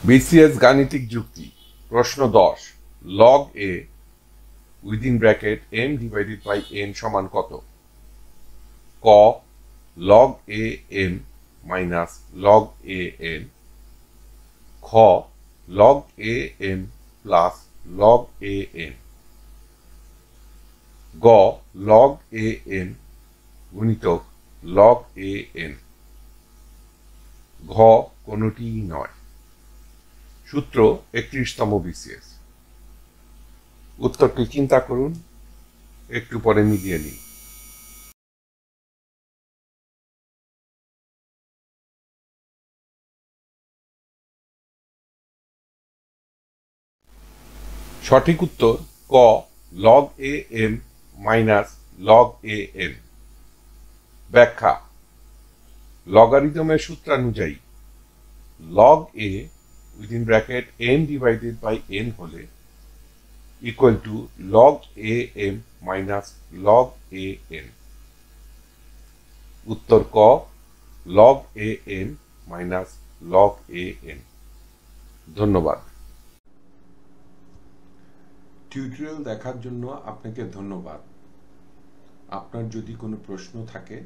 BCS গাণিতিক যুক্তি প্রশ্ন 10 log a within bracket m divided by n সমান কত? ক log a m minus log a n, খ log a m plus log a n, গ log a n গুণিতক log a n, ঘ কোনটিই নয়। সূত্র 31তম বিসিএস। উত্তরটি চিন্তা করুন, একটু পরে মিলিয়ে নিন। সঠিক উত্তর ক log a m minus log a n। ব্যাখ্যা: লগারিদমের সূত্রানুযায়ী log a within bracket m divided by n হলে equal to log a m minus log a n। উত্তর ক log a m minus log a n। ধন্যবাদ। Tutorial দেখার জন্য আপনাকে ধন্যবাদ। আপনার যদি কোনো প্রশ্ন থাকে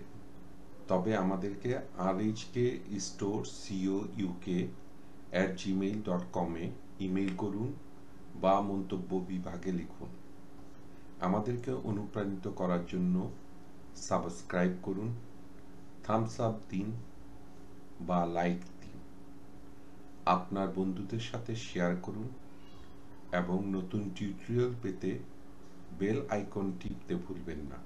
তবে আমাদেরকে rhkstorecouk@gmail.com এ ইমেইল করুন বা মন্তব্য বিভাগে লিখুন। আমাদেরকে অনুপ্রাণিত করার জন্য সাবস্ক্রাইব করুন, থামস আপ দিন বা লাইক দিন। আপনার বন্ধুদের সাথে শেয়ার করুন এবং নতুন টিউটোরিয়াল পেতে বেল আইকন টিপতে ভুলবেন না।